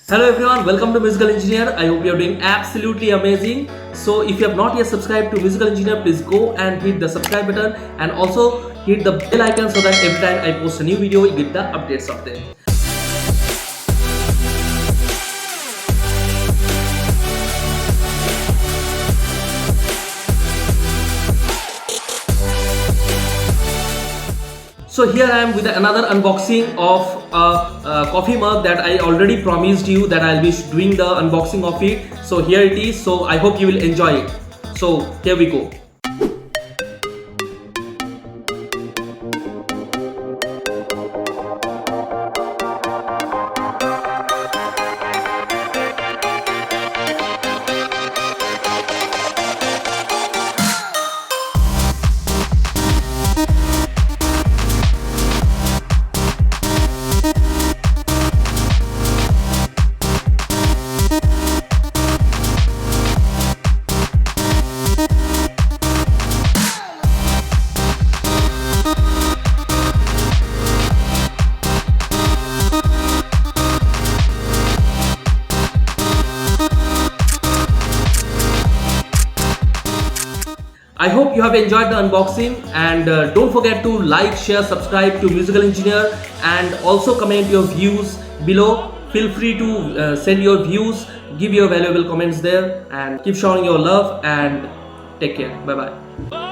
Hello everyone, welcome to Musical Engineer. I hope you are doing absolutely amazing. So if you have not yet subscribed to Musical Engineer, please go and hit the subscribe button and also hit the bell icon so that every time I post a new video, you get the updates of them. So here I am with another unboxing of a coffee mug that I already promised you that I'll be doing the unboxing of it. So here it is. So I hope you will enjoy it. So here we go. I hope you have enjoyed the unboxing and don't forget to like, share, subscribe to Musical Engineer and also comment your views below. Feel free to send your views, give your valuable comments there and keep showing your love and take care. Bye bye.